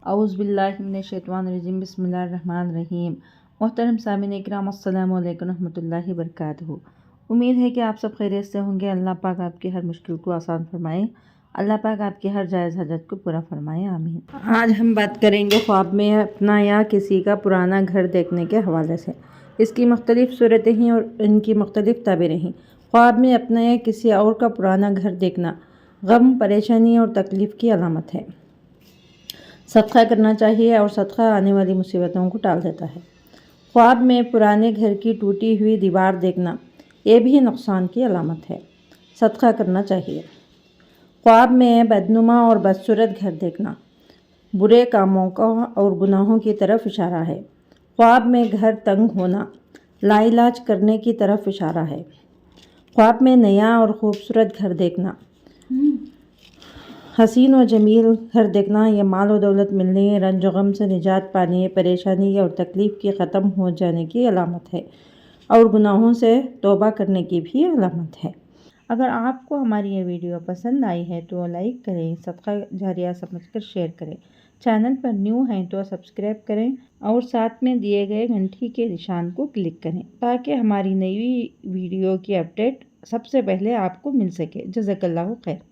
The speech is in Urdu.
اعوذ باللہ من الشیطان الرجیم، بسم اللہ الرحمن الرحیم۔ محترم سامعین اکرام، السلام علیکم ورحمۃ اللہ وبرکاتہ۔ امید ہے کہ آپ سب خیریت سے ہوں گے۔ اللہ پاک آپ کی ہر مشکل کو آسان فرمائے، اللہ پاک آپ کی ہر جائز حاجت کو پورا فرمائے، آمین۔ آج ہم بات کریں گے خواب میں اپنا یا کسی کا پرانا گھر دیکھنے کے حوالے سے۔ اس کی مختلف صورتیں ہیں اور ان کی مختلف تعبیریں ہیں۔ خواب میں اپنا یا کسی اور کا پرانا گھر دیکھنا غم، پریشانی اور تکلیف کی علامت ہے۔ صدقہ کرنا چاہیے اور صدقہ آنے والی مصیبتوں کو ٹال دیتا ہے۔ خواب میں پرانے گھر کی ٹوٹی ہوئی دیوار دیکھنا یہ بھی نقصان کی علامت ہے، صدقہ کرنا چاہیے۔ خواب میں بدنما اور بدصورت گھر دیکھنا برے کاموں کا اور گناہوں کی طرف اشارہ ہے۔ خواب میں گھر تنگ ہونا لا علاج کرنے کی طرف اشارہ ہے۔ خواب میں نیا اور خوبصورت گھر دیکھنا، حسین و جمیل گھر دیکھنا یہ مال و دولت ملنے، رنج و غم سے نجات پانے، پریشانی اور تکلیف کے ختم ہو جانے کی علامت ہے اور گناہوں سے توبہ کرنے کی بھی علامت ہے۔ اگر آپ کو ہماری یہ ویڈیو پسند آئی ہے تو لائک کریں، صدقہ جاریہ سمجھ کر شیئر کریں، چینل پر نیو ہیں تو سبسکرائب کریں اور ساتھ میں دیے گئے گھنٹی کے نشان کو کلک کریں تاکہ ہماری نئی ویڈیو کی اپڈیٹ سب سے پہلے آپ کو مل سکے۔ جزاک اللہ خیر۔